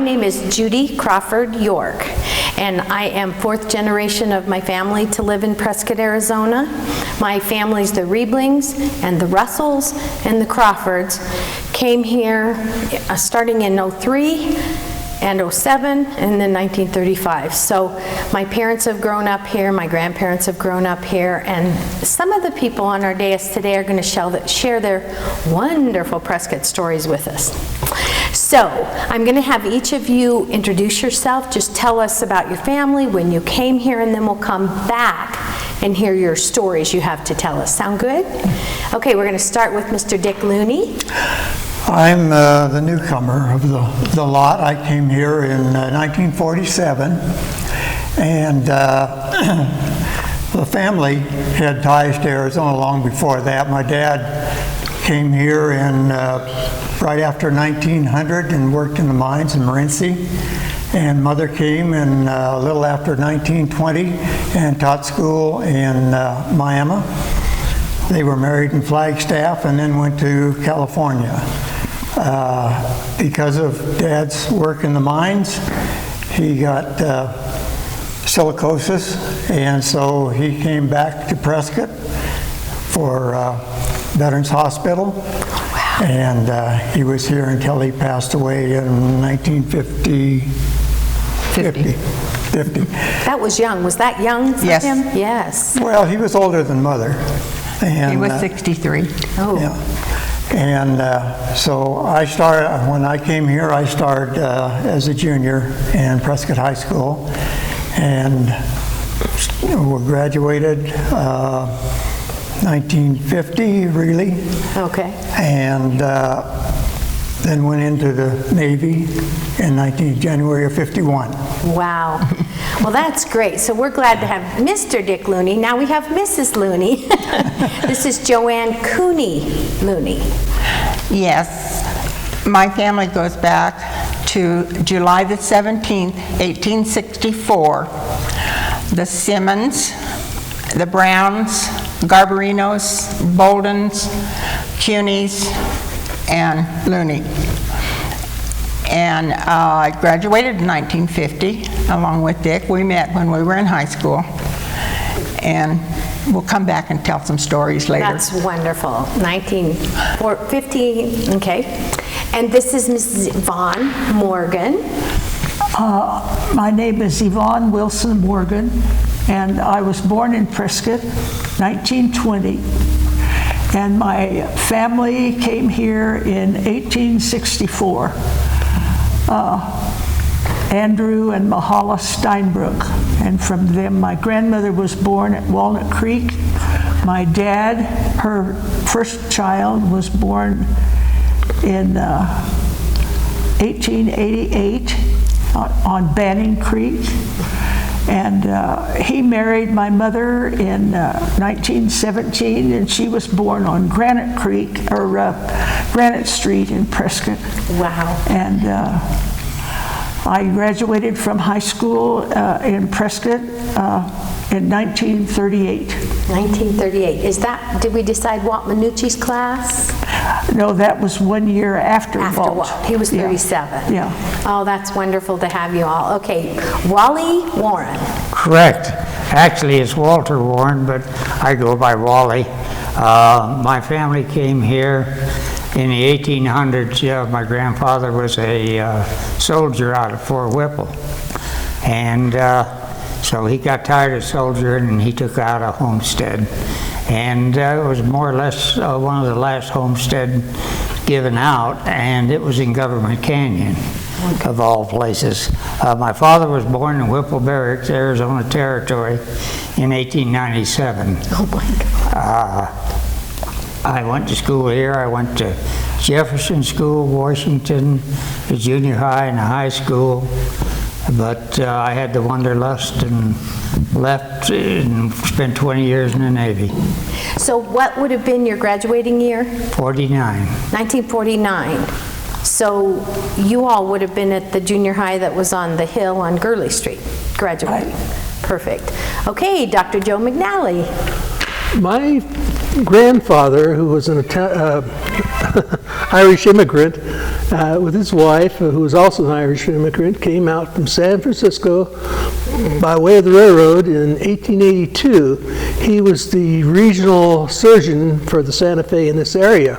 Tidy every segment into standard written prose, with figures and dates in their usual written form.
name is Judy Crawford York, and I am fourth generation of my family to live in Prescott, Arizona. My family's the Rieblings and the Russells and the Crawfords. Came here starting in '03 and '07 and then 1935. So my parents have grown up here, my grandparents have grown up here, and some of the people on our dais today are going to share their wonderful Prescott stories with us. So I'm going to have each of you introduce yourself, just tell us about your family, when you came here, and then we'll come back and hear your stories you have to tell us. Sound good? Okay, we're going to start with Mr. Dick Looney. I'm the newcomer of the lot. I came here in 1947, and the family had ties to Arizona long before that. My dad came here in right after 1900 and worked in the mines in Morenci, and mother came in a little after 1920 and taught school in Miami. They were married in Flagstaff and then went to California. Because of Dad's work in the mines, he got silicosis, and so he came back to Prescott for Veterans Hospital. Wow. And he was here until he passed away in 1950. 50. That was young. Was that young for Yes. him? Yes. Well, he was older than Mother. And, he was 63. Oh. Yeah. And so I started, when I came here, I started as a junior in Prescott High School, and we graduated 1950, really. Okay. And then went into the Navy in January of '51. Wow. Well, that's great. So we're glad to have Mr. Dick Looney. Now we have Mrs. Looney. This is Joanne Cooney Looney. Yes, my family goes back to July the 17th, 1864. The Simmons, the Browns, Garbarinos, Boldens, Cuneys, and Looney. And I graduated in 1950 along with Dick. We met when we were in high school, and we'll come back and tell some stories later. That's wonderful. 1950, okay. And this is Mrs. Yvonne Morgan. My name is Yvonne Wilson Morgan, and I was born in Prescott, 1920. And my family came here in 1864. Andrew and Mahala Steinbrook, and from them my grandmother was born at Walnut Creek. My dad, her first child, was born in 1888 on Banning Creek, and he married my mother in 1917, and she was born on Granite Creek, or Granite Street in Prescott. Wow. And I graduated from high school in Prescott in 1938. 1938. Is that, did we decide Walt Minucci's class? No, that was 1 year after Walt. Walt. He was 37. Yeah. Oh, that's wonderful to have you all. Okay, Wally Warren. Correct. Actually, it's Walter Warren, but I go by Wally. My family came here in the 1800s. My grandfather was a soldier out of Fort Whipple, and so he got tired of soldiering and he took out a homestead, and it was more or less one of the last homestead given out, and it was in Government Canyon, of all places. My father was born in Whipple Barracks, Arizona Territory, in 1897. Oh my God. I went to school here. I went to Jefferson School, Washington, the junior high and the high school, but I had the wanderlust and left and spent 20 years in the Navy. So what would have been your graduating year? 49. 1949. So you all would have been at the junior high that was on the hill on Gurley Street, graduating. Right. Perfect. Okay, Dr. Joe McNally. My grandfather, who was an Irish immigrant, with his wife, who was also an Irish immigrant, came out from San Francisco by way of the railroad in 1882. He was the regional surgeon for the Santa Fe in this area.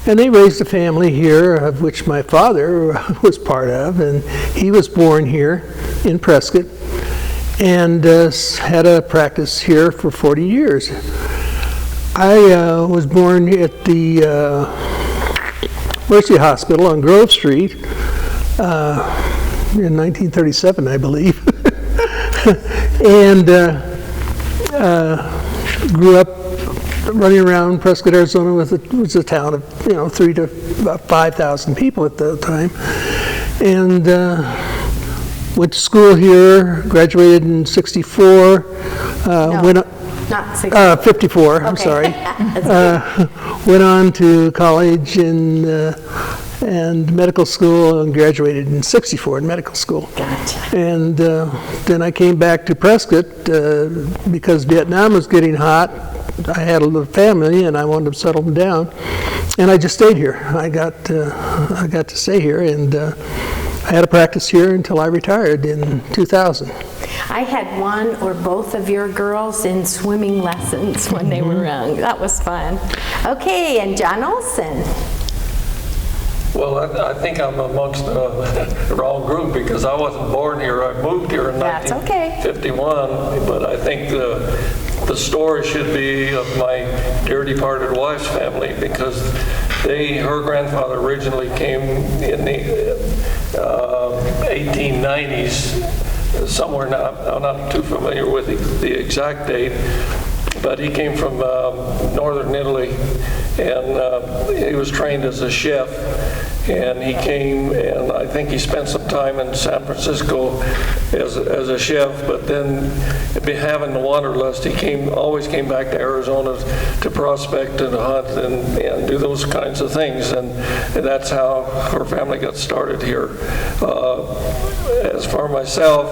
And they raised a family here, of which my father was part of, and he was born here in Prescott and had a practice here for 40 years. I was born at the Mercy Hospital on Grove Street in 1937, I believe, and grew up running around Prescott, Arizona. Was a town of 3,000 to about 5,000 people at the time, and went to school here. Graduated in '64. Went up. Not 64. 54, I'm sorry. Went on to college and medical school and graduated in '64 in medical school. Gotcha. And then I came back to Prescott because Vietnam was getting hot. I had a little family and I wanted to settle them down. And I just stayed here. I got to stay here, and I had a practice here until I retired in 2000. I had one or both of your girls in swimming lessons when they were young. That was fun. Okay, and John Olson. Well, I think I'm amongst the wrong group because I wasn't born here. I moved here in 1951, but I think the story should be of my dear departed wife's family, because her grandfather originally came in the 1890s, somewhere now. I'm not too familiar with the exact date, but he came from northern Italy, and he was trained as a chef. And he came, and I think he spent some time in San Francisco as a chef, but then having the wanderlust, he always came back to Arizona to prospect and hunt and do those kinds of things, and that's how her family got started here. As for myself,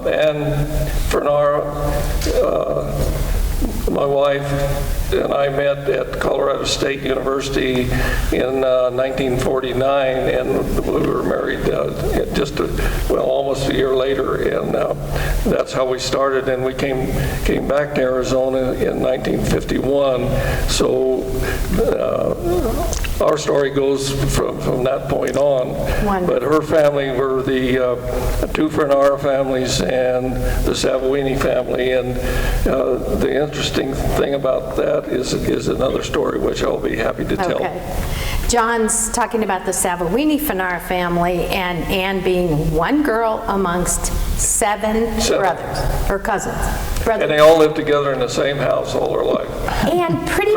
and Fernara, my wife and I met at Colorado State University in 1949, and we were married almost a year later, and that's how we started. And we came back to Arizona in 1951. So our story goes from that point on. Wonderful. But her family were the two Fernara families and the Savoini family, and the interesting thing about that is another story which I'll be happy to tell. Okay. John's talking about the Savoini Fernara family, and Anne being one girl amongst seven brothers, or cousins. And they all lived together in the same house all their life. And pretty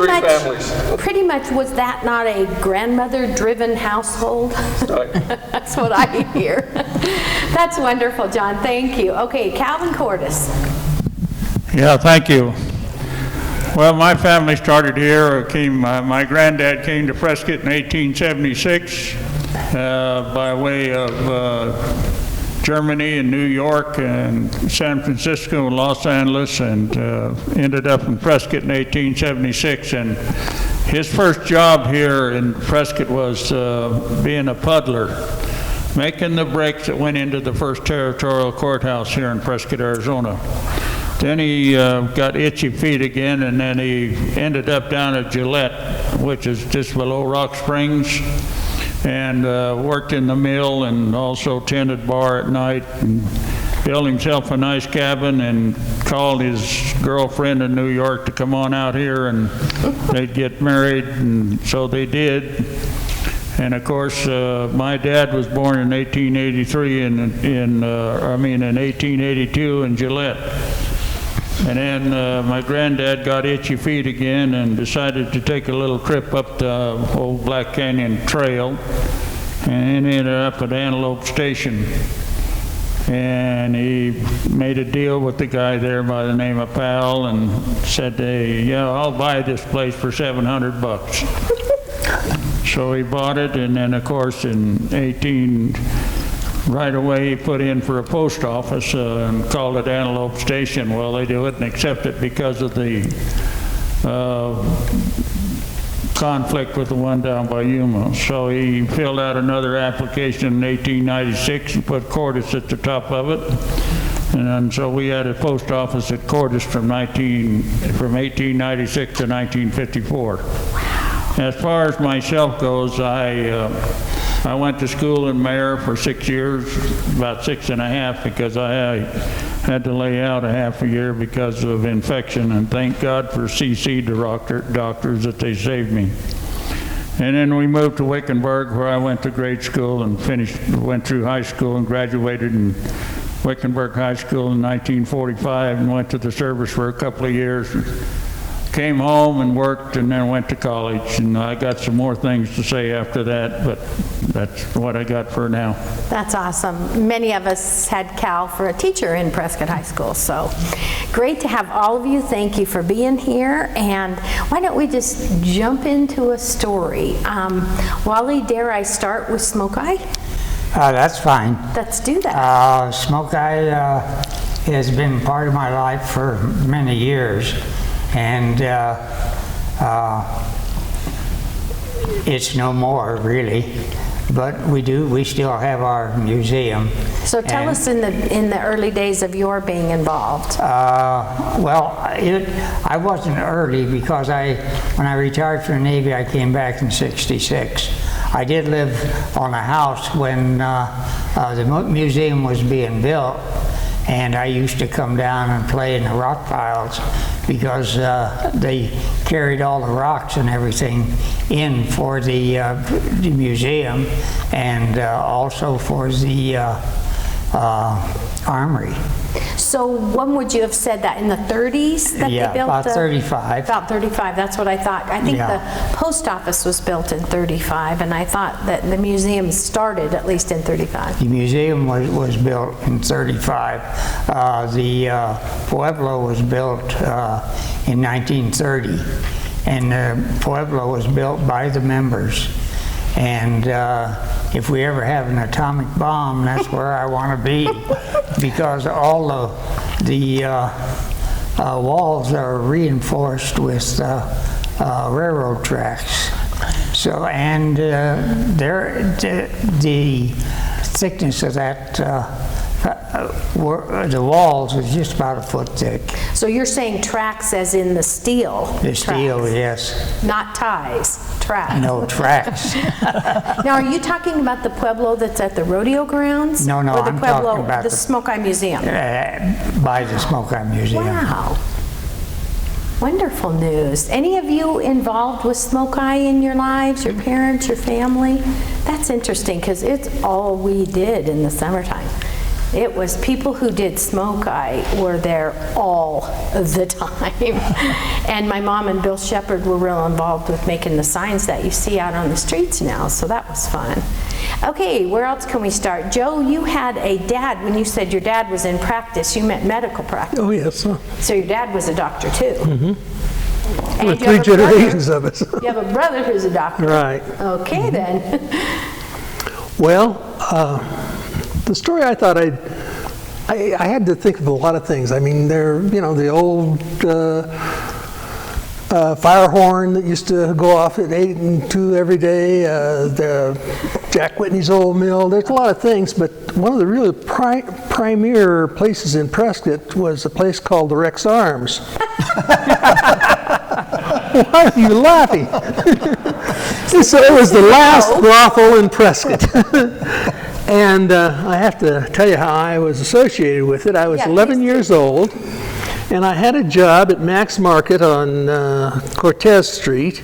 much was that not a grandmother-driven household? Right. That's what I hear. That's wonderful, John. Thank you. Okay, Calvin Cordes. Yeah, thank you. Well, my family started here. My granddad came to Prescott in 1876 by way of Germany and New York and San Francisco and Los Angeles, and ended up in Prescott in 1876. And his first job here in Prescott was being a puddler, making the brakes that went into the first territorial courthouse here in Prescott, Arizona. Then he got itchy feet again, and then he ended up down at Gillette, which is just below Rock Springs, and worked in the mill and also tended bar at night, and built himself a nice cabin and called his girlfriend in New York to come on out here and they'd get married, and so they did. And of course, my dad was born in 1883 in 1882 in Gillette. And then my granddad got itchy feet again and decided to take a little trip up the old Black Canyon Trail, and ended up at Antelope Station. And he made a deal with the guy there by the name of Powell and said, "Hey, yeah, I'll buy this place for $700. So he bought it, and then of course right away he put in for a post office and called it Antelope Station. Well, they didn't accept it because of the conflict with the one down by Yuma. So he filled out another application in 1896 and put Cordis at the top of it. And so we had a post office at Cordis from 1896 to 1954. As far as myself goes, I went to school in Mayer for 6 years, about 6.5, because I had to lay out a half a year because of infection, and thank God for CC doctors that they saved me. And then we moved to Wickenburg, where I went to grade school and went through high school and graduated in Wickenburg High School in 1945 and went to the service for a couple of years. Came home and worked and then went to college, and I got some more things to say after that, but that's what I got for now. That's awesome. Many of us had Cal for a teacher in Prescott High School, so great to have all of you. Thank you for being here, and why don't we just jump into a story. Wally, dare I start with Smoke Eye? That's fine. Let's do that. Smoke Eye has been part of my life for many years, and it's no more really, but we still have our museum. So tell us in the early days of your being involved. Well, I wasn't early because when I retired from the Navy, I came back in '66. I did live on a house when the museum was being built, and I used to come down and play in the rock piles because they carried all the rocks and everything in for the museum, and also for the armory. So when would you have said that? In the 30s that Yeah, they built? about 35. About 35, that's what I thought. I think Yeah. the post office was built in 35, and I thought that the museum started at least in 35. The museum was built in 35. The Pueblo was built in 1930, and the Pueblo was built by the members. And if we ever have an atomic bomb, that's where I want to be, because all the walls are reinforced with railroad tracks. So, and the thickness of that, the walls is just about a foot thick. So you're saying tracks as in the steel? The steel, tracks. yes. Not ties, tracks. No, tracks. Now, are you talking about the Pueblo that's at the rodeo grounds? No, or the I'm Pueblo, talking about the Smoke Eye Museum? By the Smoke Eye Museum. Wow. Wonderful news. Any of you involved with Smoke Eye in your lives, your parents, your family? That's interesting because it's all we did in the summertime. It was people who did Smoke Eye were there all the time. And my mom and Bill Shepard were real involved with making the signs that you see out on the streets now, so that was fun. Okay, where else can we start? Joe, you had a dad, when you said your dad was in practice, you meant medical practice. Oh, yes. So your dad was a doctor too? Mm-hmm. And With you have 3 a brother- generations of us. You have a brother who's a doctor. Right. Okay, then. Well, the story I thought I had to think of a lot of things. I mean, the old fire horn that used to go off at 8 and 2 every day, the Jack Whitney's old mill. There's a lot of things, but one of the really premier places in Prescott was a place called the Rex Arms. Why are you laughing? So it was the last brothel in Prescott. And I have to tell you how I was associated with it. I was 11 years old, and I had a job at Max Market on Cortez Street.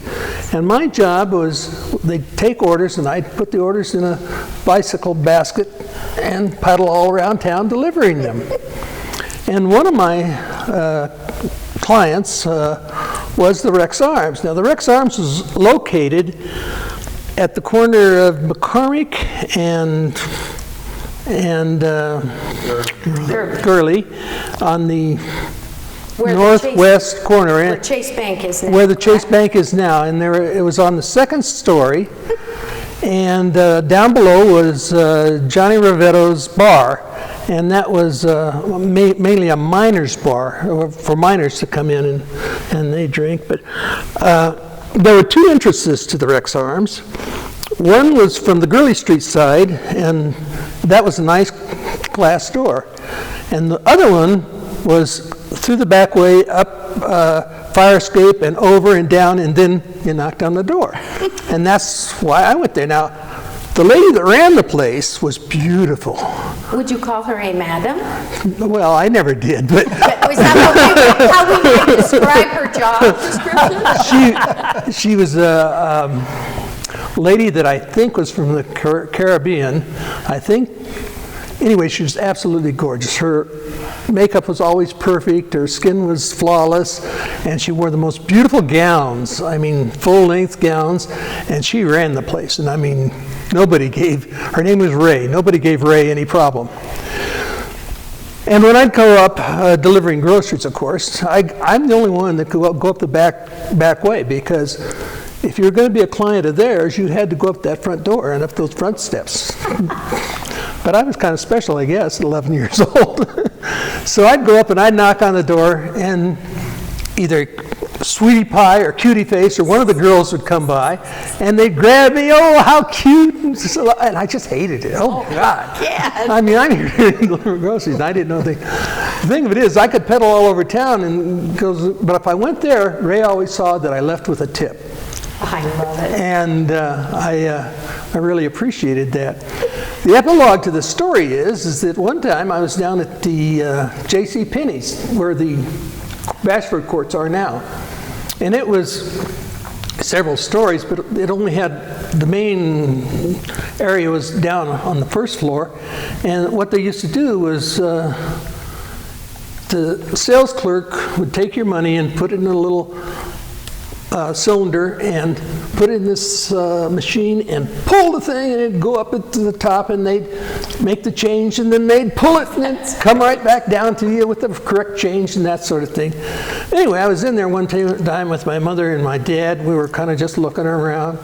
And my job was, they'd take orders, and I'd put the orders in a bicycle basket and paddle all around town delivering them. And one of my clients was the Rex Arms. Now, the Rex Arms was located at the corner of McCormick and Gurley on the northwest corner. Where Chase Bank is now. Where the Chase Bank is now. And it was on the second story. And down below was Johnny Rivetto's bar. And that was mainly a miner's bar for miners to come in and they drink. But there were two entrances to the Rex Arms. One was from the Gurley Street side, and that was a nice glass door. And the other one was through the back way, up fire escape, and over and down, and then you knocked on the door. And that's why I went there. Now, the lady that ran the place was beautiful. Would you call her a madam? Well, I never did, but Was that how we might describe her job description? she was a lady that I think was from the Caribbean. I think, anyway, she was absolutely gorgeous. Her makeup was always perfect, her skin was flawless, and she wore the most beautiful gowns, I mean full-length gowns, and she ran the place. And I mean, her name was Ray, nobody gave Ray any problem. And when I'd go up delivering groceries, of course, I'm the only one that could go up the back way, because if you're going to be a client of theirs, you had to go up that front door and up those front steps. But I was kind of special, I guess, at 11 years old. So I'd go up and I'd knock on the door, and either Sweetie Pie or Cutie Face or one of the girls would come by, and they'd grab me, oh, how cute, and I just hated it. Oh, God. Yes. I mean, I'm here to deliver groceries, and I didn't know the thing of it is, I could pedal all over town, but if I went there, Ray always saw that I left with a tip. I love it. And I really appreciated that. The epilogue to the story is that one time I was down at the J.C. Penney's, where the Bashford courts are now. And it was several stories, but it only had, the main area was down on the first floor. And what they used to do was the sales clerk would take your money and put it in a little cylinder and put it in this machine and pull the thing, and it'd go up to the top, and they'd make the change, and then they'd pull it and then come right back down to you with the correct change and that sort of thing. Anyway, I was in there one time with my mother and my dad. We were kind of just looking around,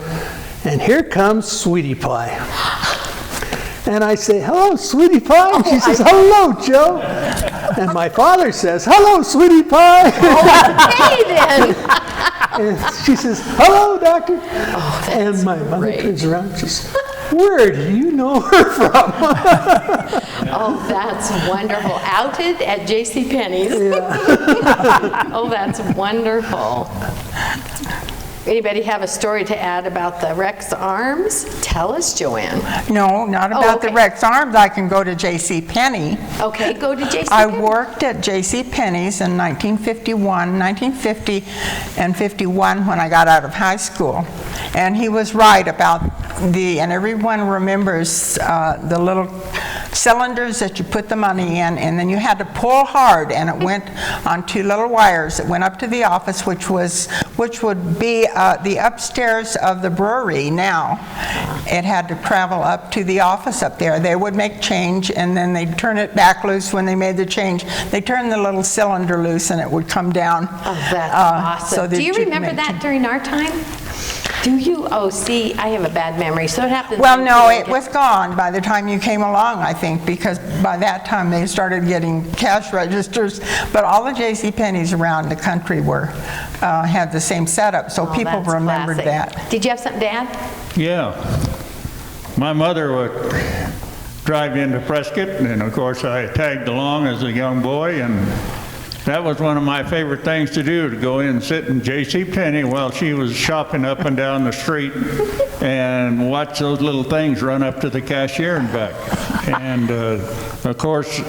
and here comes Sweetie Pie. And I say, hello, Sweetie Pie. And she says, hello, Joe. And my father says, hello, Sweetie Pie. Hey, then. And she says, hello, doctor. And my mother turns around and says, where do you know her from? Oh, that's wonderful. Outed at J.C. Penney's. Yeah. Oh, that's wonderful. Anybody have a story to add about the Rex Arms? Tell us, Joanne. No, not about okay. the Rex Arms. I can go to J.C. Penney. Okay, go to J.C. I Penney. worked at J.C. Penney's in 1950 and 51 when I got out of high school. And he was right about and everyone remembers the little cylinders that you put the money in, and then you had to pull hard, and it went on two little wires that went up to the office, which would be the upstairs of the brewery now. It had to travel up to the office up there. They would make change, and then they'd turn it back loose when they made the change. They turned the little cylinder loose, and it would come down. Oh, that's awesome. So do you remember that during our time? Do you? Oh, see, I have a bad memory, so it happens. Well, no, it was gone by the time you came along, I think, because by that time they started getting cash registers. But all the J.C. Penney's around the country had the same setup, so people that's remembered classic. that. Did you have something to add? Yeah. My mother would drive into Prescott, and of course I tagged along as a young boy, and that was one of my favorite things to do, to go in and sit in J.C. Penney while she was shopping up and down the street and watch those little things run up to the cashier and back. And of course,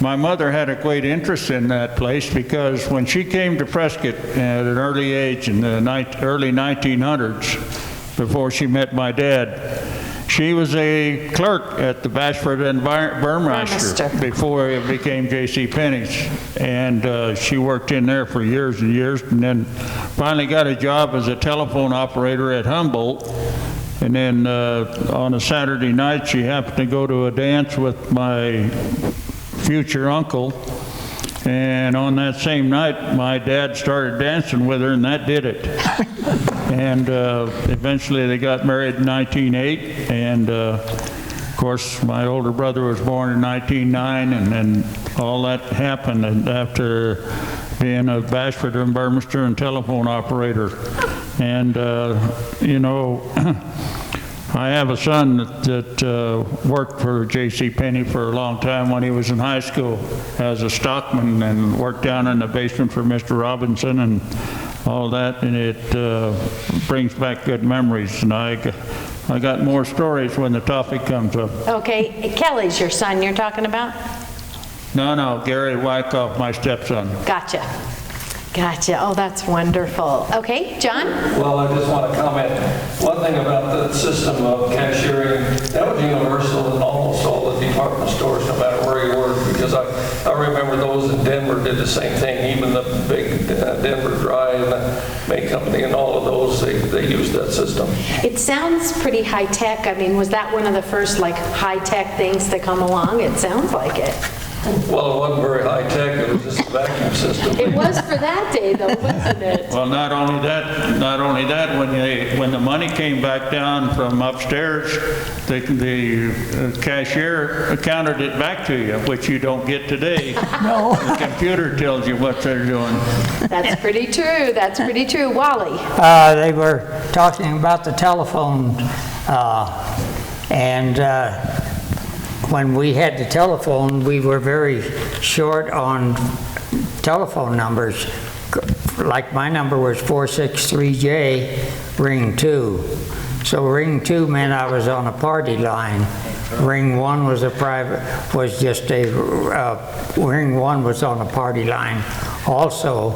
my mother had a great interest in that place, because when she came to Prescott at an early age in the early 1900s, before she met my dad, she was a clerk at the Bashford and Burmeister before it became J.C. Penney's, and she worked in there for years and years, and then finally got a job as a telephone operator at Humboldt. And then on a Saturday night, she happened to go to a dance with my future uncle, and on that same night, my dad started dancing with her, and that did it. And eventually they got married in 1908, and of course my older brother was born in 1909, and then all that happened after being a Bashford and Burmeister and telephone operator. And, you know, I have a son that worked for J.C. Penney for a long time when he was in high school as a stockman, and worked down in the basement for Mr. Robinson and all that, and it brings back good memories. And I got more stories when the topic comes up. Okay, Kelly's your son you're talking about? No, Gary Wyckoff, my stepson. Gotcha. Oh, that's wonderful. Okay, John? Well, I just want to comment. One thing about the system of cashiering, that was universal in almost all the department stores, no matter where you were, because I remember those in Denver did the same thing. Even the big Denver Dry and the May Company and all of those, they used that system. It sounds pretty high-tech. I mean, was that one of the first, like, high-tech things to come along? It sounds like it. Well, it wasn't very high-tech, it was just a vacuum system. It was for that day, though, wasn't it? Well, not only that, when the money came back down from upstairs, the cashier counted it back to you, which you don't get today. No. The computer tells you what they're doing. That's pretty true. That's pretty true. Wally? They were talking about the telephone, and when we had the telephone, we were very short on telephone numbers. Like my number was 463J, ring 2. So ring 2 meant I was on a party line. Ring 1 was ring 1 was on a party line also,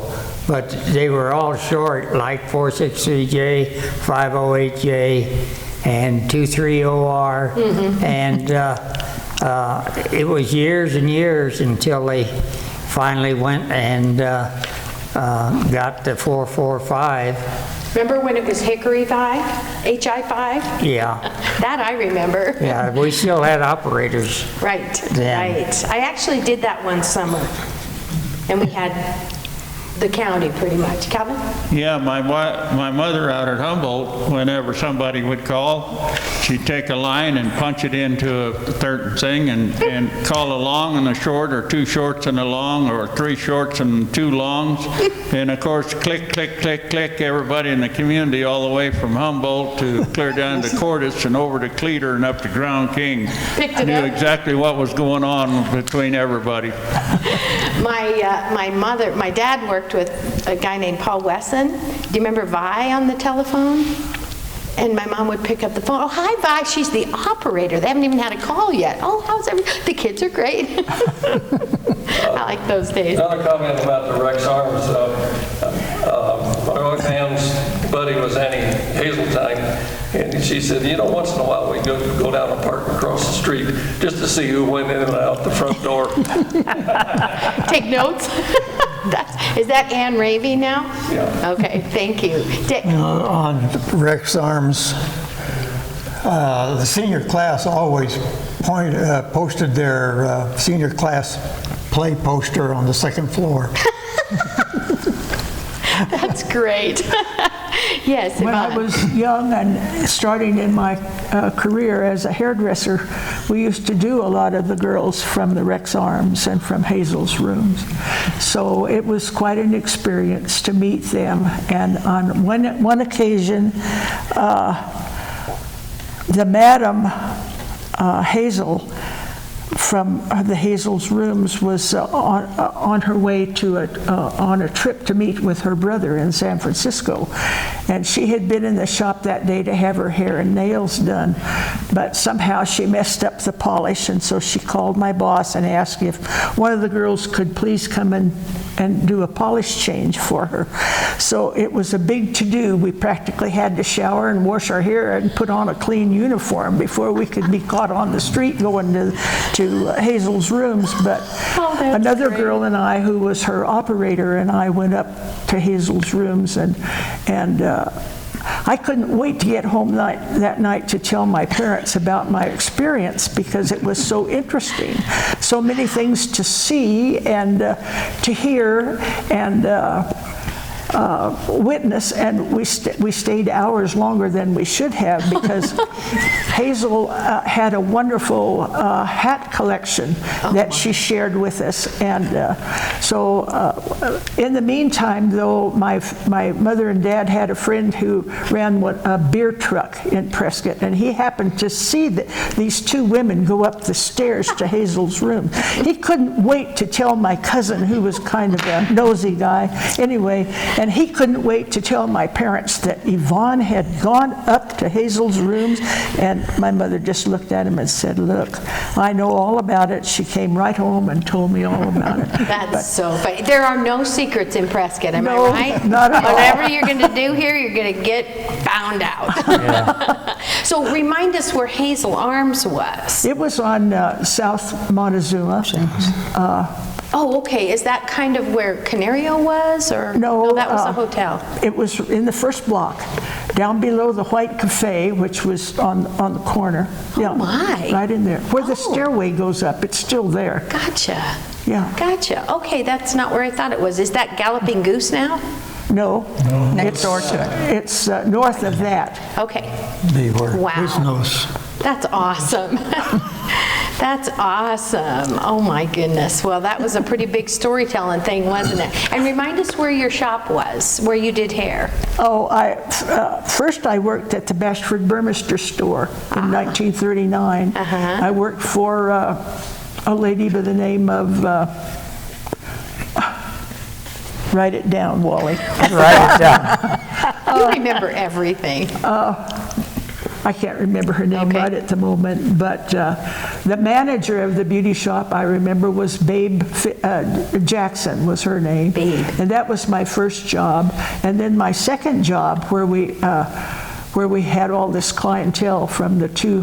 but they were all short, like 463J, 508J, and 23OR, and it was years and years until they finally went and got the 445. Remember when it was Hickory 5? HI-5? Yeah. That I remember. Yeah, we still had operators. Right, then. right. I actually did that one summer, and we had the county pretty much. Calvin? Yeah, my mother out at Humboldt, whenever somebody would call, she'd take a line and punch it into a certain thing and call a long and a short, or 2 shorts and a long, or 3 shorts and 2 longs. And of course, click, click, click, click, everybody in the community all the way from Humboldt to clear down to Cordis and over to Cleator and up to Ground King Picked it knew up. exactly what was going on between everybody. My dad worked with a guy named Paul Wesson. Do you remember Vi on the telephone? And my mom would pick up the phone. Oh, hi, Vi. She's the operator. They haven't even had a call yet. Oh, how's everything? The kids are great. I like those days. Another comment about the Rex Arms. My old man's buddy was Annie Hazeltine, and she said, you know, once in a while we go down the park across the street just to see who went in and out the front door. Take notes? Is that Ann Ravy now? Yeah. Okay, thank you. Dick? On Rex Arms, the senior class always posted their senior class play poster on the 2nd floor. That's great. Yes. When I was young and starting in my career as a hairdresser, we used to do a lot of the girls from the Rex Arms and from Hazel's rooms. So it was quite an experience to meet them. And on one occasion, the Madam Hazel from the Hazel's rooms was on her way to on a trip to meet with her brother in San Francisco, and she had been in the shop that day to have her hair and nails done, but somehow she messed up the polish, and so she called my boss and asked if one of the girls could please come and do a polish change for her. So it was a big to-do. We practically had to shower and wash our hair and put on a clean uniform before we could be caught on the street going to Hazel's rooms. But another girl and I, who was her operator, and I went up to Hazel's rooms, and I couldn't wait to get home that night to tell my parents about my experience, because it was so interesting. So many things to see and to hear, and witness, and we stayed hours longer than we should have because Hazel had a wonderful hat collection that she shared with us. And so in the meantime, though, my mother and dad had a friend who ran a beer truck in Prescott, and he happened to see these two women go up the stairs to Hazel's room. He couldn't wait to tell my cousin, who was kind of a nosy guy anyway, and he couldn't wait to tell my parents that Yvonne had gone up to Hazel's rooms, and my mother just looked at him and said, "Look, I know all about it." She came right home and told me all about it. That's so funny. There are no secrets in Prescott, am I No, right? not at all. Whatever you're going to do here, you're going to get found out. So remind us where Hazel Arms was. It was on South Montezuma. Oh, okay. Is that kind of where Canario was, or No, that was a hotel? It was in the first block, down below the White Cafe, which was on the corner. Oh, my. Right in there. Where the stairway goes up, it's still there. Gotcha. Yeah. Gotcha. Okay, that's not where I thought it was. Is that Galloping Goose now? No. Next door to it. It's north of that. Okay. Beware. Wow. Quiznos. That's awesome. That's awesome. Oh my goodness. Well, that was a pretty big storytelling thing, wasn't it? And remind us where your shop was, where you did hair. Oh, first I worked at the Bashford Burmester store in 1939. I worked for a lady by the name of, write it down, Wally. Write it down. You remember everything. I can't remember her name right at the moment, but the manager of the beauty shop I remember was Babe Jackson was her name. Babe. And that was my first job. And then my second job, where we had all this clientele from the two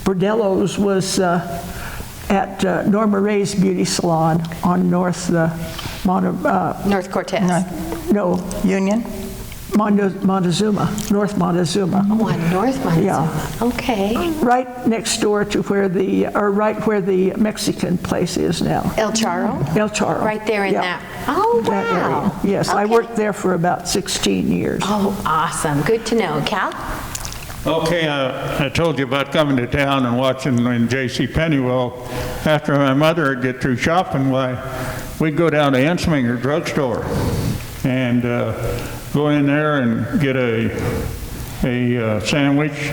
bordellos, was at Norma Ray's beauty salon on North North Cortez. no, Union? Montezuma, North Montezuma. Oh, on North Montezuma. Yeah. Okay. Right next door to where right where the Mexican place is now. El Charro? El Charro. Right there in Yeah. that. Oh, wow. That area. Yes, I Okay. worked there for about 16 years. Oh, awesome. Good to know. Cal? Okay, I told you about coming to town and watching in J.C. Penney. Well, after my mother would get through shopping, we'd go down to Ensminger drugstore and go in there and get a sandwich.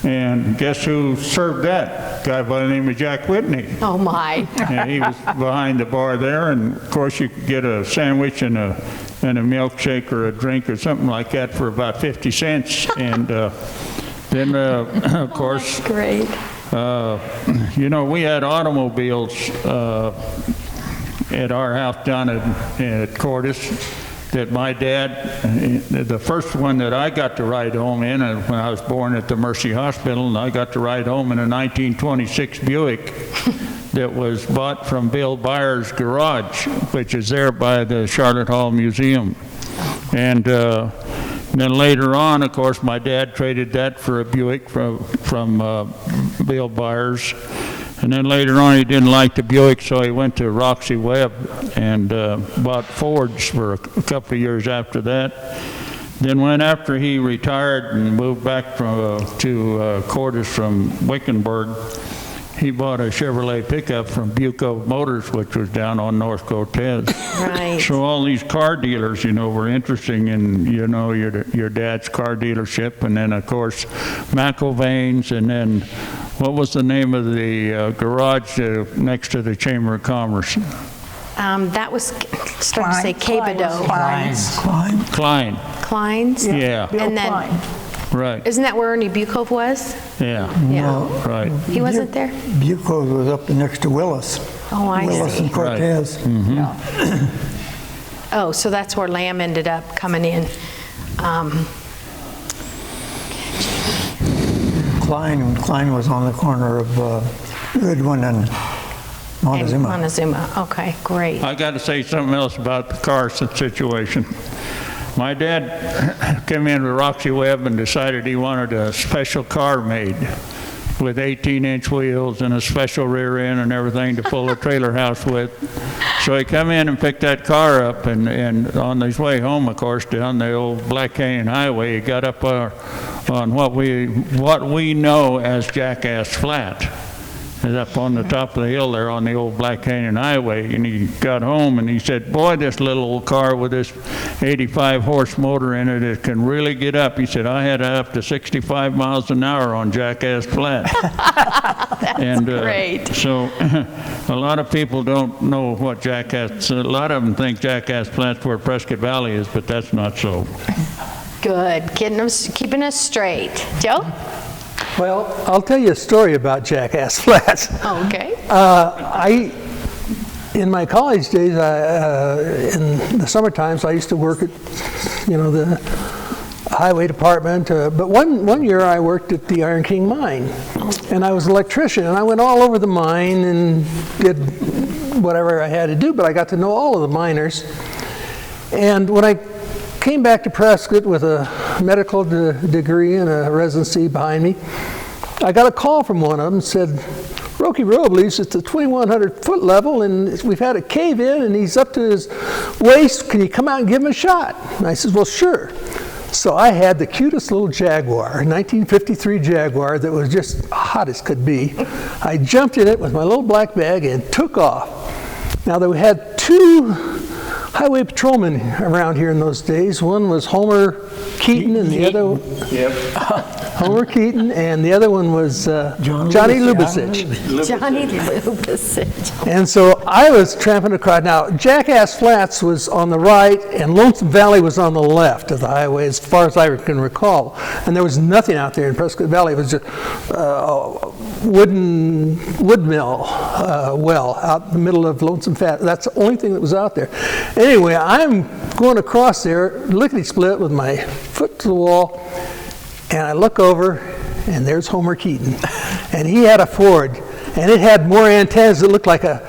And guess who served that? A guy by the name of Jack Whitney. Oh, my. And he was behind the bar there, and of course you could get a sandwich and a milkshake or a drink or something like that for about 50 cents. And then, of course, That's great. you know, we had automobiles at our house down at Cordis that my dad, the first one that I got to ride home in, when I was born at the Mercy Hospital, and I got to ride home in a 1926 Buick that was bought from Bill Byers' garage, which is there by the Charlotte Hall Museum. And then later on, of course, my dad traded that for a Buick from Bill Byers. And then later on, he didn't like the Buick, so he went to Roxy Webb and bought Fords for a couple of years after that. Then after he retired and moved back to Cordis from Wickenburg, he bought a Chevrolet pickup from Buco Motors, which was down on North Cortez. Right. So all these car dealers, you know, were interesting in, you know, your dad's car dealership, and then of course McIlvain's, and then what was the name of the garage next to the Chamber of Commerce? That was, starting to say Cabado. Klein. Klein's? Yeah, Bill And then- Klein. right. Isn't that where Ernie Bukov was? Yeah, Yeah. right. He wasn't there? Buco was up next to Willis. Oh, I Willis see. and Cortez. Oh, so that's where Lamb ended up coming in. Klein was on the corner of Goodwin and Montezuma. Montezuma. Okay, great. I got to say something else about the car situation. My dad came in with Roxy Webb and decided he wanted a special car made. with 18-inch wheels and a special rear end and everything to pull a trailer house with. So he come in and picked that car up, and on his way home, of course, down the old Black Canyon Highway, he got up on what we know as Jackass Flat. It's up on the top of the hill there on the old Black Canyon Highway, and he got home and he said, boy, this little old car with this 85 horse motor in it, it can really get up. He said, I had up to 65 miles an hour on Jackass Flat. That's great. So a lot of people don't know what Jackass, a lot of them think Jackass Flat's where Prescott Valley is, but that's not so. Good, keeping us straight. Joe? Well, I'll tell you a story about Jackass Flats. Okay. In my college days, in the summer times, I used to work at, the highway department. But one year I worked at the Iron King mine, and I was an electrician, and I went all over the mine and did whatever I had to do, but I got to know all of the miners. And when I came back to Prescott with a medical degree and a residency behind me, I got a call from one of them and said, Roky Robles, it's the 2,100 foot level and we've had a cave in and he's up to his waist. Can you come out and give him a shot? And I said, well, sure. So I had the cutest little Jaguar, 1953 Jaguar that was just hot as could be. I jumped in it with my little black bag and took off. Now, we had two highway patrolmen around here in those days. One was Homer Keaton, and the other Homer Keaton, and the other one was Johnny Lubasich. Johnny Lubasich. And so I was tramping across. Now, Jackass Flats was on the right, and Lonesome Valley was on the left of the highway, as far as I can recall. And there was nothing out there in Prescott Valley. It was just wood mill well out in the middle of Lonesome Valley. That's the only thing that was out there. Anyway, I'm going across there, lickety-split with my foot to the wall, and I look over, and there's Homer Keaton. And he had a Ford, and it had more antennas that looked like a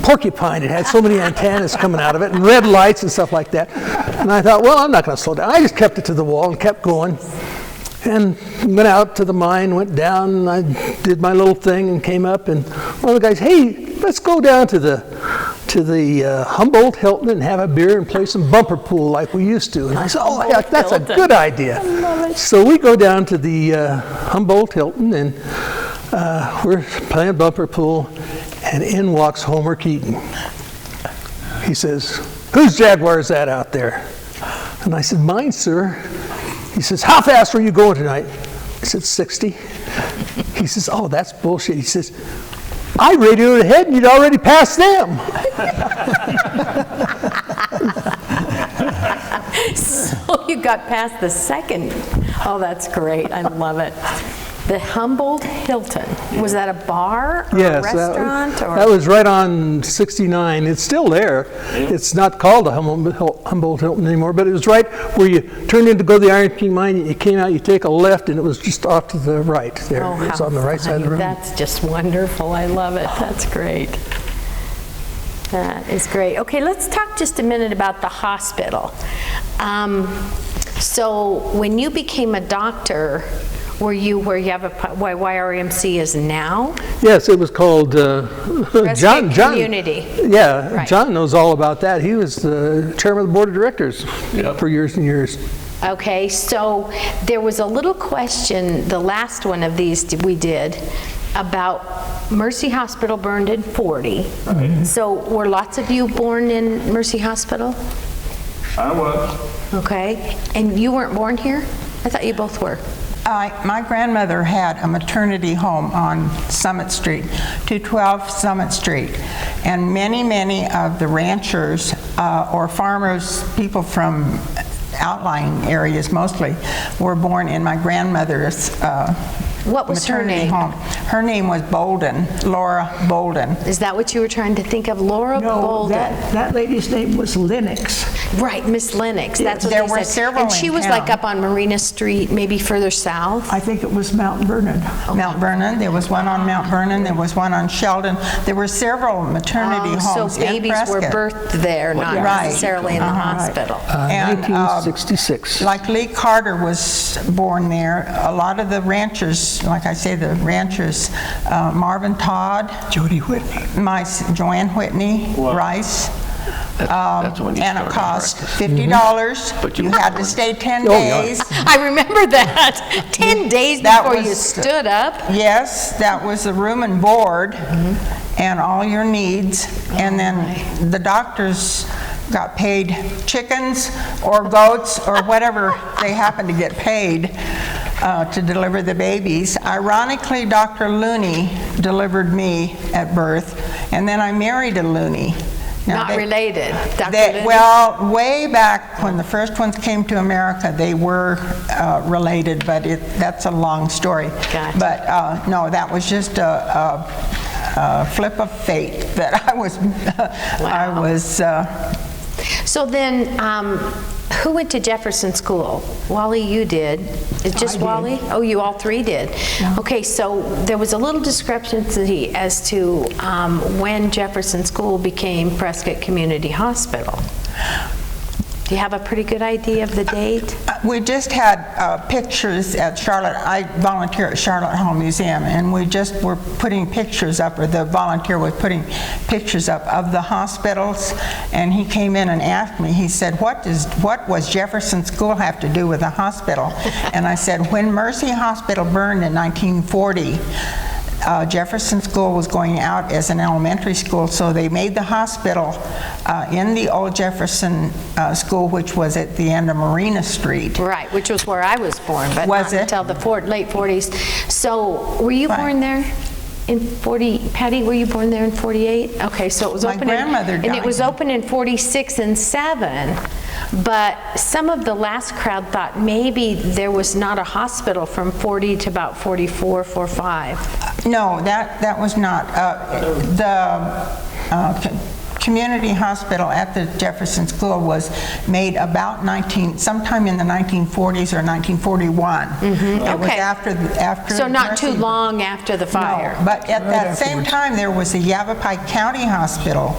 porcupine. It had so many antennas coming out of it, and red lights and stuff like that. And I thought, well, I'm not going to slow down. I just kept it to the wall and kept going. And went out to the mine, went down, and I did my little thing and came up, and one of the guys, hey, let's go down to the Humboldt Hilton and have a beer and play some bumper pool like we used to. And I said, oh, yeah, that's a good idea. So we go down to the Humboldt Hilton, and we're playing bumper pool, and in walks Homer Keaton. He says, whose Jaguar is that out there? And I said, mine, sir. He says, how fast were you going tonight? I said, 60. He says, oh, that's bullshit. He says, I radioed ahead and you'd already passed them. So you got past the second. Oh, that's great. I love it. The Humboldt Hilton. Was that a bar or a restaurant? That was right on 69. It's still there. It's not called the Humboldt Hilton anymore, but it was right where you turned in to go to the Iron King mine, you came out, you take a left, and it was just off to the right there. Oh, it's on the right side of the road. That's just wonderful. I love it. That's great. That is great. Okay, let's talk just a minute about the hospital. So when you became a doctor, were you where you have YRMC is now? Yes, it was called John Community. Yeah, right. John knows all about that. He was the chairman of the board of directors for years and years. Okay, so there was a little question, the last one of these we did, about Mercy Hospital burned in 40. Right. So were lots of you born in Mercy Hospital? I was. Okay, and you weren't born here? I thought you both were. My grandmother had a maternity home on Summit Street, 212 Summit Street, and many of the ranchers or farmers, people from outlying areas mostly, were born in my grandmother's what was her name? Home. Her name was Bolden, Laura Bolden. Is that what you were trying to think of? Laura Bolden. That lady's name was Lennox. Right, Miss Lennox. That's what there they were said. several and she in was town. like up on Marina Street, maybe further south. I think it was Mount Vernon. Mount Vernon. There was one on Mount Vernon. There was one on Sheldon. There were several maternity homes so babies in Prescott. were birthed there, not necessarily in the hospital. And 66. Like Lee Carter was born there. A lot of the ranchers, like I say, the ranchers, Marvin Todd, Jody Whitney. Joanne Whitney, Rice. That's when you And it started cost practice. $50. But you You were had to born. stay 10 yeah. days. I remember that. 10 days That before you was- stood up. Yes, that was the room and board and all your needs. And then the doctors got paid chickens or goats or whatever they happened to get paid to deliver the babies. Ironically, Dr. Looney delivered me at birth, and then I married a Looney. Now, Not related. Dr. They, Lindy? well, way back when the first ones came to America, they were related, but that's a long story. Gotcha. But no, that was just a flip of fate that I was, I was. So then, who went to Jefferson School? Wally, you did. It's just Wally? Oh, you all three did. Okay, so there was a little discrepancy as to when Jefferson School became Prescott Community Hospital. Do you have a pretty good idea of the date? We just had pictures at Charlotte. I volunteer at Charlotte Hall Museum, and we just were putting pictures up, or the volunteer was putting pictures up of the hospitals, and he came in and asked me, he said, what was Jefferson School have to do with the hospital? And I said, when Mercy Hospital burned in 1940, Jefferson School was going out as an elementary school, so they made the hospital in the old Jefferson School, which was at the end of Marina Street. Right, which was where I was born, but Was not it? until the late 40s. So were you Right. born there in 40? Patty, were you born there in 48? Okay, so it was My open grandmother and it died. was open in 46 and 7. But some of the last crowd thought maybe there was not a hospital from 40 to about 44, 45. No, that was not. Community hospital at the Jefferson School was made about sometime in the 1940s or 1941. It was Okay. after. So not too Mercy. long after the fire. No, but at that same time, there was a Yavapai County Hospital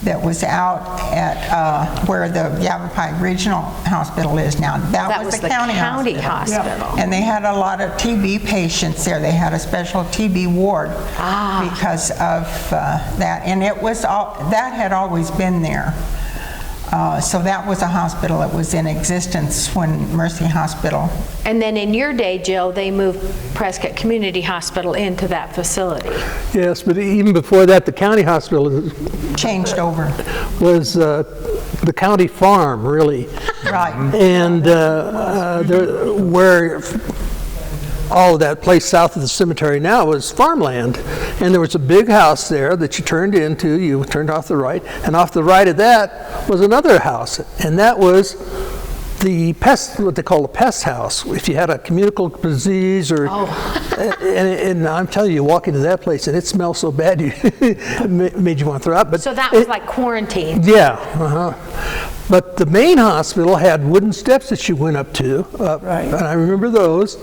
that was out at where the Yavapai Regional Hospital is now. That was the county hospital. And they had a lot of TB patients there. They had a special TB ward because of that. And it was that had always been there. So that was a hospital that was in existence when Mercy Hospital. And then in your day, Jill, they moved Prescott Community Hospital into that facility. Yes, but even before that, the county hospital Changed over. was the county farm, really. Right. And where all of that place south of the cemetery now was farmland. And there was a big house there that you turned into, you turned off the right, and off the right of that was another house. And that was the pest, what they call a pest house. If you had a communicable disease or, and I'm telling you, you walk into that place and it smells so bad, it made you want to throw up. But So that was like quarantine. yeah, But the main hospital had wooden steps that you went up to, and I remember those.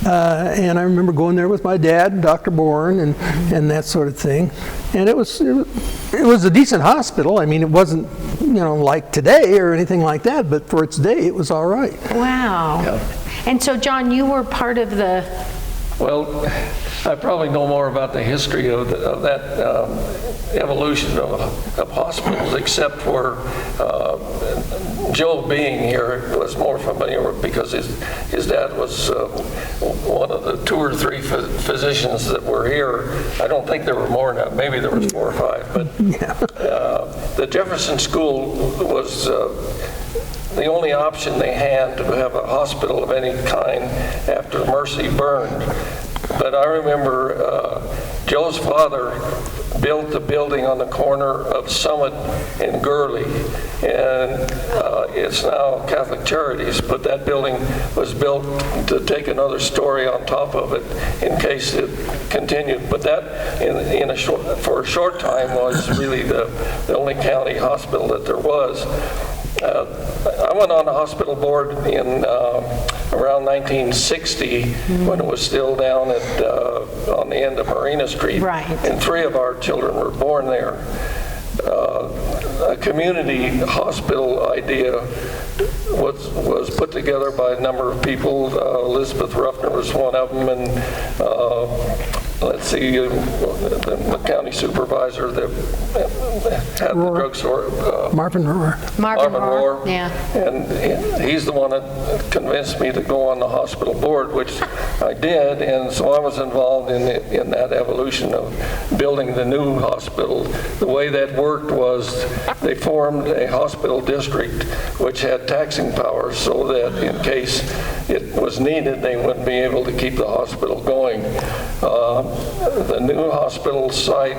And I remember going there with my dad, and Dr. Bourne, and that sort of thing. And it was a decent hospital. I mean, it wasn't, like today or anything like that, but for its day, it was all right. Wow. And so, John, you were part of the... Well, I probably know more about the history of that evolution of hospitals, except for Joe being here was more familiar because his dad was one of the 2 or 3 physicians that were here. I don't think there were more than that. Maybe there was 4 or 5. But the Jefferson School was the only option they had to have a hospital of any kind after Mercy burned. But I remember Joe's father built the building on the corner of Summit and Gurley, and it's now Catholic Charities, but that building was built to take another story on top of it in case it continued. But that, for a short time, was really the only county hospital that there was. I went on the hospital board in around 1960 when it was still down at on the end of Marina Street. Right. And 3 of our children were born there. A community hospital idea was put together by a number of people. Elizabeth Ruffner was one of them, and let's see, the county supervisor that had the drugstore. Marvin Rohr. Marvin Rohr, yeah. And he's the one that convinced me to go on the hospital board, which I did, and so I was involved in that evolution of building the new hospital. The way that worked was they formed a hospital district which had taxing powers so that in case it was needed, they wouldn't be able to keep the hospital going. The new hospital site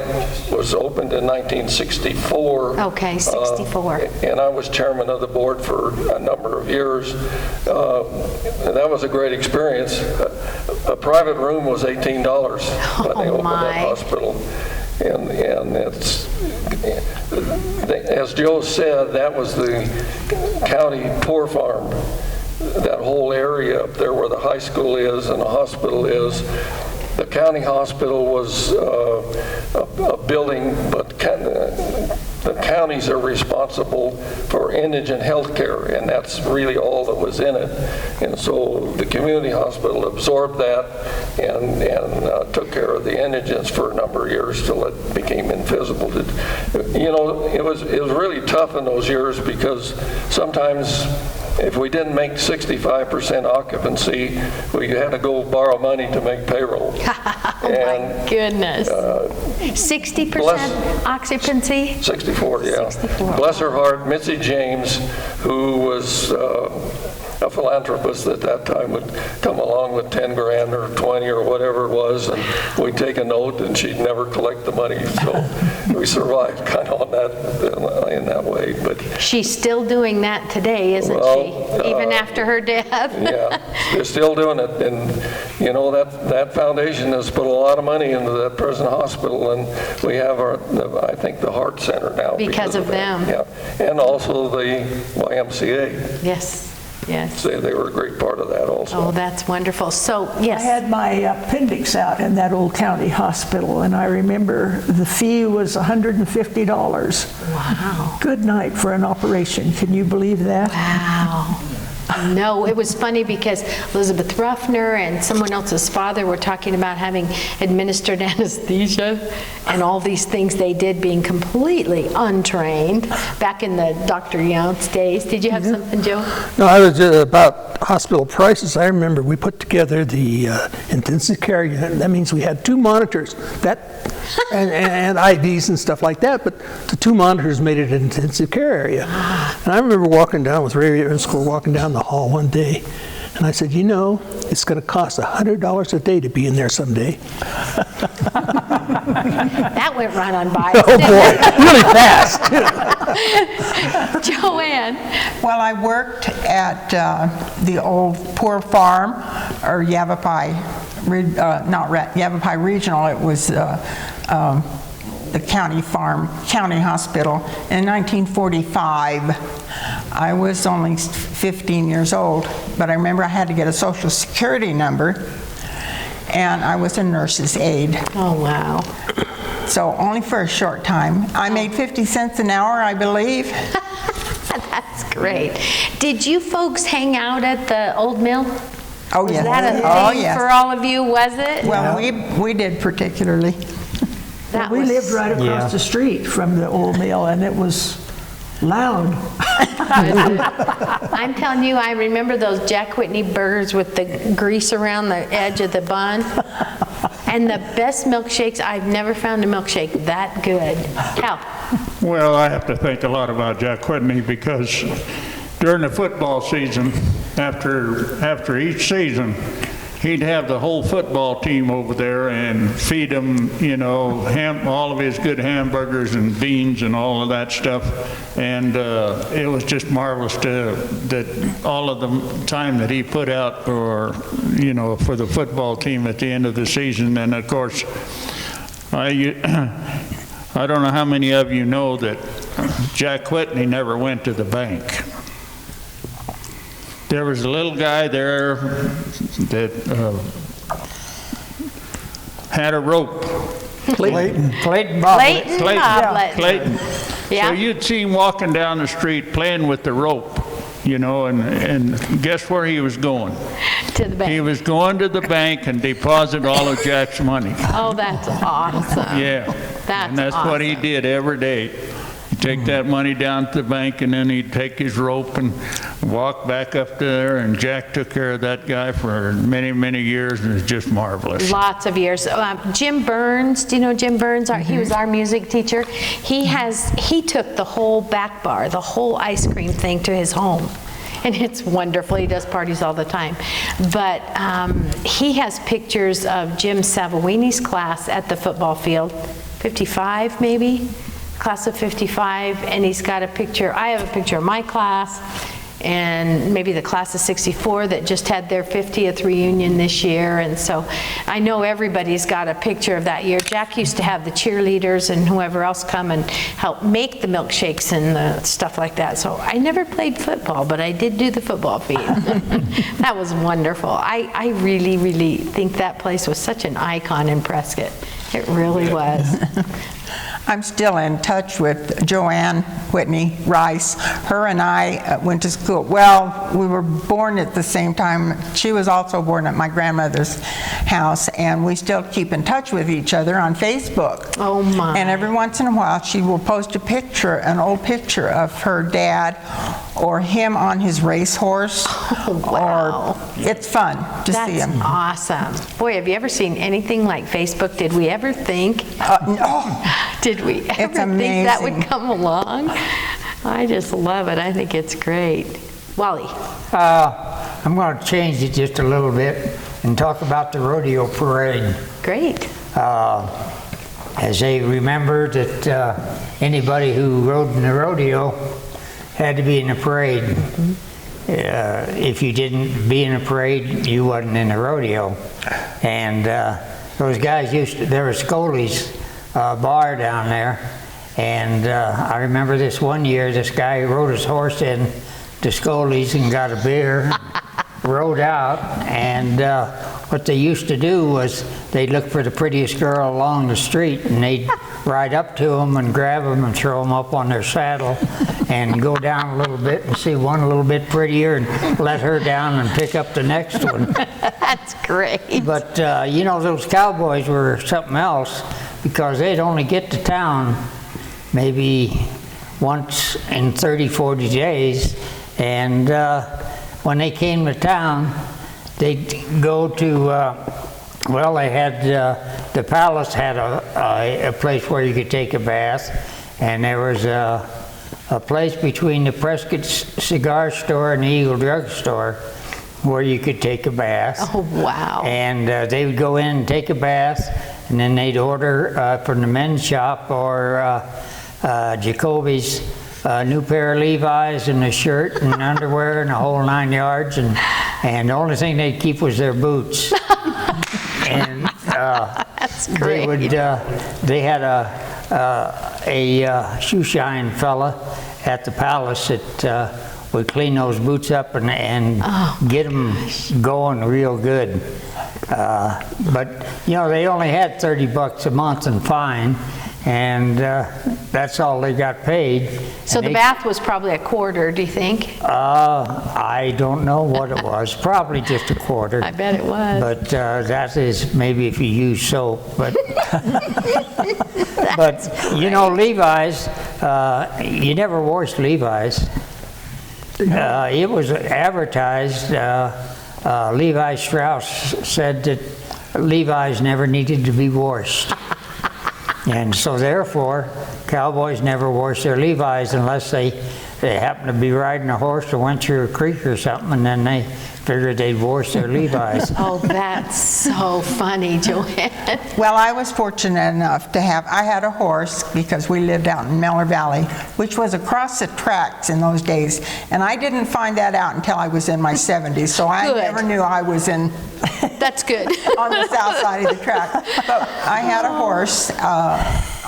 was opened in 1964. Okay, 64. And I was chairman of the board for a number of years. And that was a great experience. A private room was $18 when they opened that hospital. And it's, as Joe said, that was the county poor farm. That whole area up there where the high school is and the hospital is. The county hospital was a building, but the counties are responsible for indigent health care, and that's really all that was in it. And so the community hospital absorbed that and took care of the indigents for a number of years till it became invisible. You know, it was really tough in those years because sometimes if we didn't make 65% occupancy, we had to go borrow money to make payroll. Oh my goodness. 60% occupancy? 64, yeah. 64. Bless her heart, Mitzi James, who was a philanthropist at that time, would come along with 10 grand or 20 or whatever it was, and we'd take a note and she'd never collect the money. So we survived kind of on that, in that way. But she's still doing that today, isn't she? Even after her death? Yeah, they're still doing it. And, you know, that foundation has put a lot of money into that present hospital, and we have I think, the Heart Center now. Because of them. Yeah, and also the YMCA. Yes. Yes. So they were a great part of that also. Oh, that's wonderful. So, yes. I had my appendix out in that old county hospital, and I remember the fee was $150. Wow. Good night for an operation. Can you believe that? Wow. No, it was funny because Elizabeth Ruffner and someone else's father were talking about having administered anesthesia and all these things they did being completely untrained back in the Dr. Yount's days. Did you have something, Joe? No, I was about hospital prices. I remember we put together the intensive care unit. That means we had 2 monitors and IVs and stuff like that, but the 2 monitors made it an intensive care area. And I remember walking down with Ray in school, walking down the hall one day, and I said, you know, it's going to cost $100 a day to be in there someday. That went right on by. Oh boy, really fast. Joanne. Well, I worked at the old poor farm, or Yavapai, not Yavapai Regional. It was the county farm, county hospital. In 1945, I was only 15 years old, but I remember I had to get a Social Security number, and I was a nurse's aide. Oh, wow. So only for a short time. I made 50 cents an hour, I believe. That's great. Did you folks hang out at the old mill? Oh, yes. Was that a thing for all of you, was it? Well, we did particularly. We lived right across the street from the old mill, and it was loud. I'm telling you, I remember those Jack Whitney burgers with the grease around the edge of the bun. And the best milkshakes, I've never found a milkshake that good. Hal? Well, I have to think a lot about Jack Whitney because during the football season, after each season, he'd have the whole football team over there and feed them, you know, all of his good hamburgers and beans and all of that stuff. And it was just marvelous that all of the time that he put out for, you know, for the football team at the end of the season. And of course, I don't know how many of you know that Jack Whitney never went to the bank. There was a little guy there that had a rope. Clayton Clayton. Yeah. So you'd see him walking down the street playing with the rope. you know, and guess where he was going? To the bank. He was going to the bank and deposit all of Jack's money. Oh, that's awesome. Yeah. And that's what he did every day. He'd take that money down to the bank, and then he'd take his rope and walk back up there, and Jack took care of that guy for many, many years, and it's just marvelous. Lots of years. Jim Burns, do you know Jim Burns? He was our music teacher. He took the whole back bar, the whole ice cream thing to his home. And it's wonderful. He does parties all the time. But he has pictures of Jim Savouini's class at the football field, 55 maybe, class of 55, and he's got a picture, I have a picture of my class, and maybe the class of 64 that just had their 50th reunion this year, and so I know everybody's got a picture of that year. Jack used to have the cheerleaders and whoever else come and help make the milkshakes and the stuff like that, so I never played football, but I did do the football field. That was wonderful. I really, really think that place was such an icon in Prescott. It really was. I'm still in touch with Joanne Whitney Rice. Her and I went to school. Well, we were born at the same time. She was also born at my grandmother's house, and we still keep in touch with each other on Facebook. Oh my. And every once in a while, she will post a picture, an old picture of her dad or him on his racehorse. Oh, wow. Or it's fun to see him. That's awesome. Boy, have you ever seen anything like Facebook? Did we ever think? No. Did we ever think that would come along? I just love it. I think it's great. Wally. I'm going to change it just a little bit and talk about the rodeo parade. Great. As they remember that anybody who rode in the rodeo had to be in the parade. If you didn't be in the parade, you wasn't in the rodeo. And those guys there was Scully's bar down there, and I remember this one year, this guy rode his horse in to Scully's and got a beer, rode out, and what they used to do was they'd look for the prettiest girl along the street, and they'd ride up to them and grab them and throw them up on their saddle and go down a little bit and see one a little bit prettier and let her down and pick up the next one. That's great. But you know, those cowboys were something else, because they'd only get to town maybe once in 30, 40 days, and when they came to town, they'd go to, well, they had, the palace had a place where you could take a bath, and there was a place between the Prescott cigar store and the Eagle Drug Store where you could take a bath. Oh, wow. And they would go in and take a bath, and then they'd order from the men's shop or Jacoby's a new pair of Levi's and a shirt and underwear and a whole 9 yards, and the only thing they'd keep was their boots. And That's great. they had a shoe shine fella at the palace that would clean those boots up and get them going real good. But you know, they only had $30 a month in fine, and that's all they got paid. So the bath was probably a quarter, do you think? I don't know what it was. Probably just a quarter. I bet it was. But that is maybe if you use soap. But but you know, Levi's. You never washed Levi's. It was advertised. Levi Strauss said that Levi's never needed to be washed. And so therefore, cowboys never wash their Levi's unless they happened to be riding a horse or went through a creek or something, and then they figured they'd wash their Levi's. Oh, that's so funny, Joanne. Well, I was fortunate enough to I had a horse because we lived out in Miller Valley, which was across the tracks in those days. And I didn't find that out until I was in my 70s, so I Good. never knew I was in That's good. on the south side of the track. But I had a horse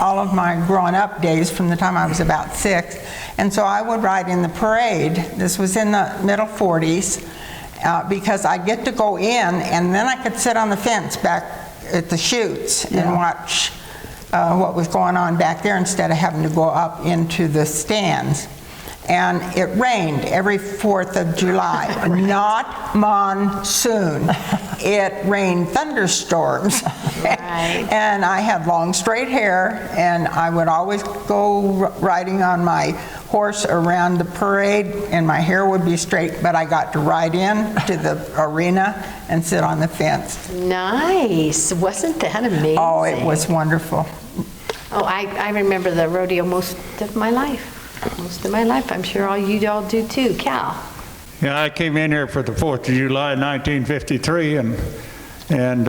all of my growing up days from the time I was about 6. And so I would ride in the parade. This was in the middle 40s. Because I'd get to go in, and then I could sit on the fence back at the chutes and watch what was going on back there instead of having to go up into the stands. and it rained every 4th of July. Not monsoon. It rained thunderstorms. Right. And I had long straight hair, and I would always go riding on my horse around the parade, and my hair would be straight, but I got to ride in to the arena and sit on the fence. Nice. Wasn't that amazing? Oh, it was wonderful. Oh, I remember the rodeo most of my life. Most of my life. I'm sure you all do too. Cal? Yeah, I came in here for the 4th of July in 1953, and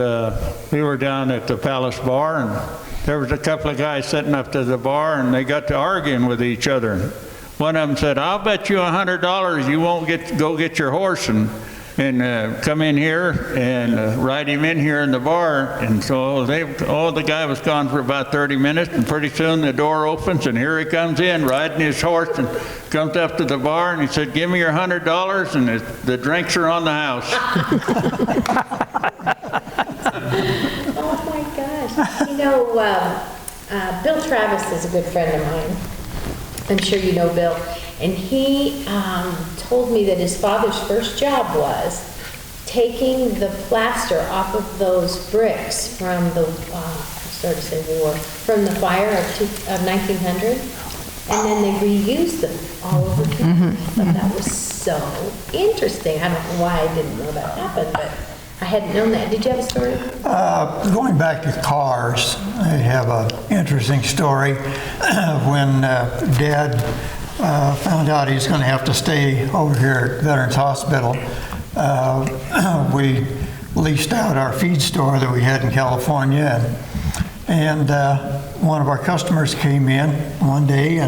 we were down at the Palace Bar, and there was a couple of guys sitting up to the bar, and they got to arguing with each other. One of them said, "I'll bet you $100 you won't go get your horse and come in here and ride him in here in the bar." And so the guy was gone for about 30 minutes, and pretty soon the door opens, and here he comes in riding his horse, and comes up to the bar, and he said, "Give me your $100, and the drinks are on the house." Oh my gosh. You know, Bill Travis is a good friend of mine. I'm sure you know Bill. And he told me that his father's first job was taking the plaster off of those bricks from the, from the fire of 1900. And then they reused them all over town. I thought that was so interesting. I don't know why I didn't know that happened, but I hadn't known that. Did you have a story? Going back to cars, I have an interesting story. When Dad found out he was going to have to stay over here at Veterans Hospital, we leased out our feed store that we had in California, and one of our customers came in one day,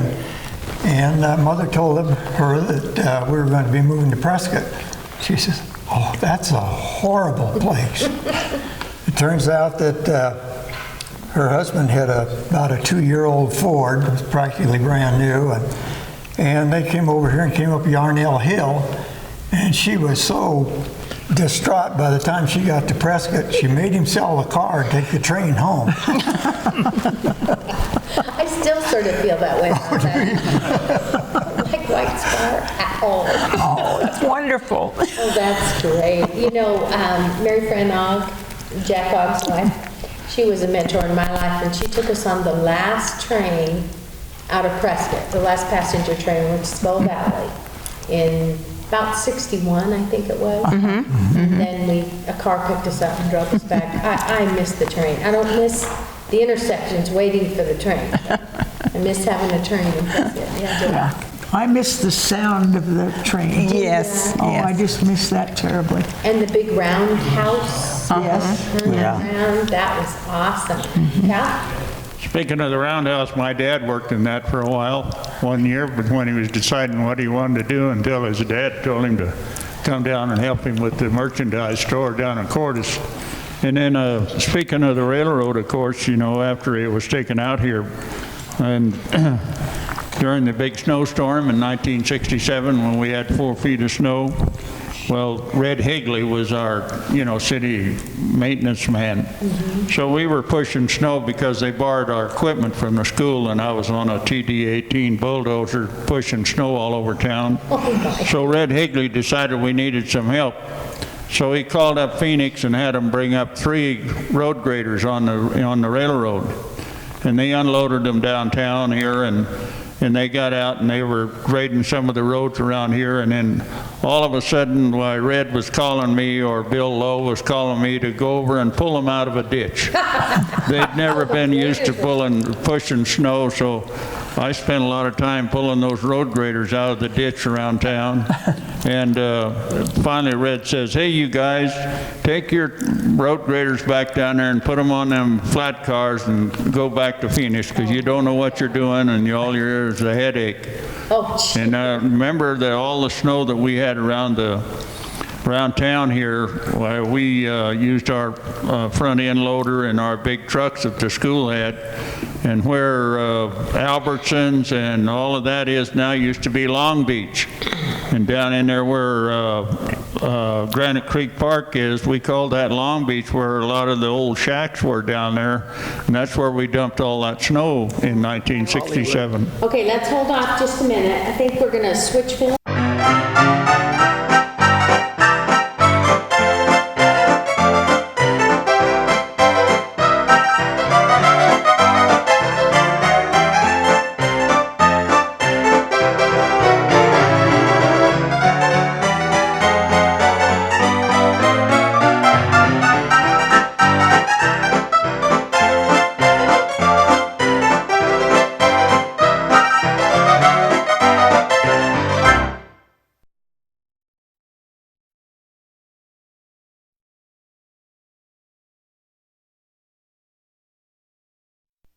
and Mother told her that we were going to be moving to Prescott. She says, "Oh, that's a horrible place." It turns out that her husband had about a 2-year-old Ford. It was practically brand new, and they came over here and came up Yarnell Hill, and she was so distraught by the time she got to Prescott, she made him sell the car and take the train home. I still sort of feel that way about that. Like White Spar at all. Oh, that's wonderful. Oh, that's great. You know, Mary Fran Ogg, Jack Ogg's wife, she was a mentor in my life, and she took us on the last train out of Prescott, the last passenger train went to Skull Valley in about 61, I think it was. And then a car picked us up and drove us back. I miss the train. I don't miss the intersections waiting for the train. I miss having a train in Prescott. Yeah. I miss the sound of the train. Yes. Oh, yes. I just miss that terribly. And the big roundhouse. Yes. Around, that was awesome. Yeah? Speaking of the roundhouse, my dad worked in that for a while, one year, but when he was deciding what he wanted to do until his dad told him to come down and help him with the merchandise store down in Cordis. And then speaking of the railroad, of course, you know, after it was taken out here, and during the big snowstorm in 1967 when we had 4 feet of snow, well, Red Higley was our, city maintenance man. So we were pushing snow because they borrowed our equipment from the school, and I was on a TD-18 bulldozer pushing snow all over town. So Red Higley decided we needed some help. So he called up Phoenix and had them bring up 3 road graders on the railroad. And they unloaded them downtown here, and they got out and they were grading some of the roads around here, and then all of a sudden, Red was calling me, or Bill Lowe was calling me to go over and pull them out of a ditch. They'd never been used to pushing snow, so I spent a lot of time pulling those road graders out of the ditch around town. And finally Red says, "Hey, you guys, take your road graders back down there and put them on them flat cars and go back to Phoenix, because you don't know what you're doing and all you hear is a headache." And remember that all the snow that we had around town here, we used our front end loader and our big trucks that the school had, and where Albertsons and all of that is now used to be Long Beach. And down in there where Granite Creek Park is, we call that Long Beach, where a lot of the old shacks were down there. And that's where we dumped all that snow in 1967. Okay, let's hold off just a minute. I think we're going to switch film.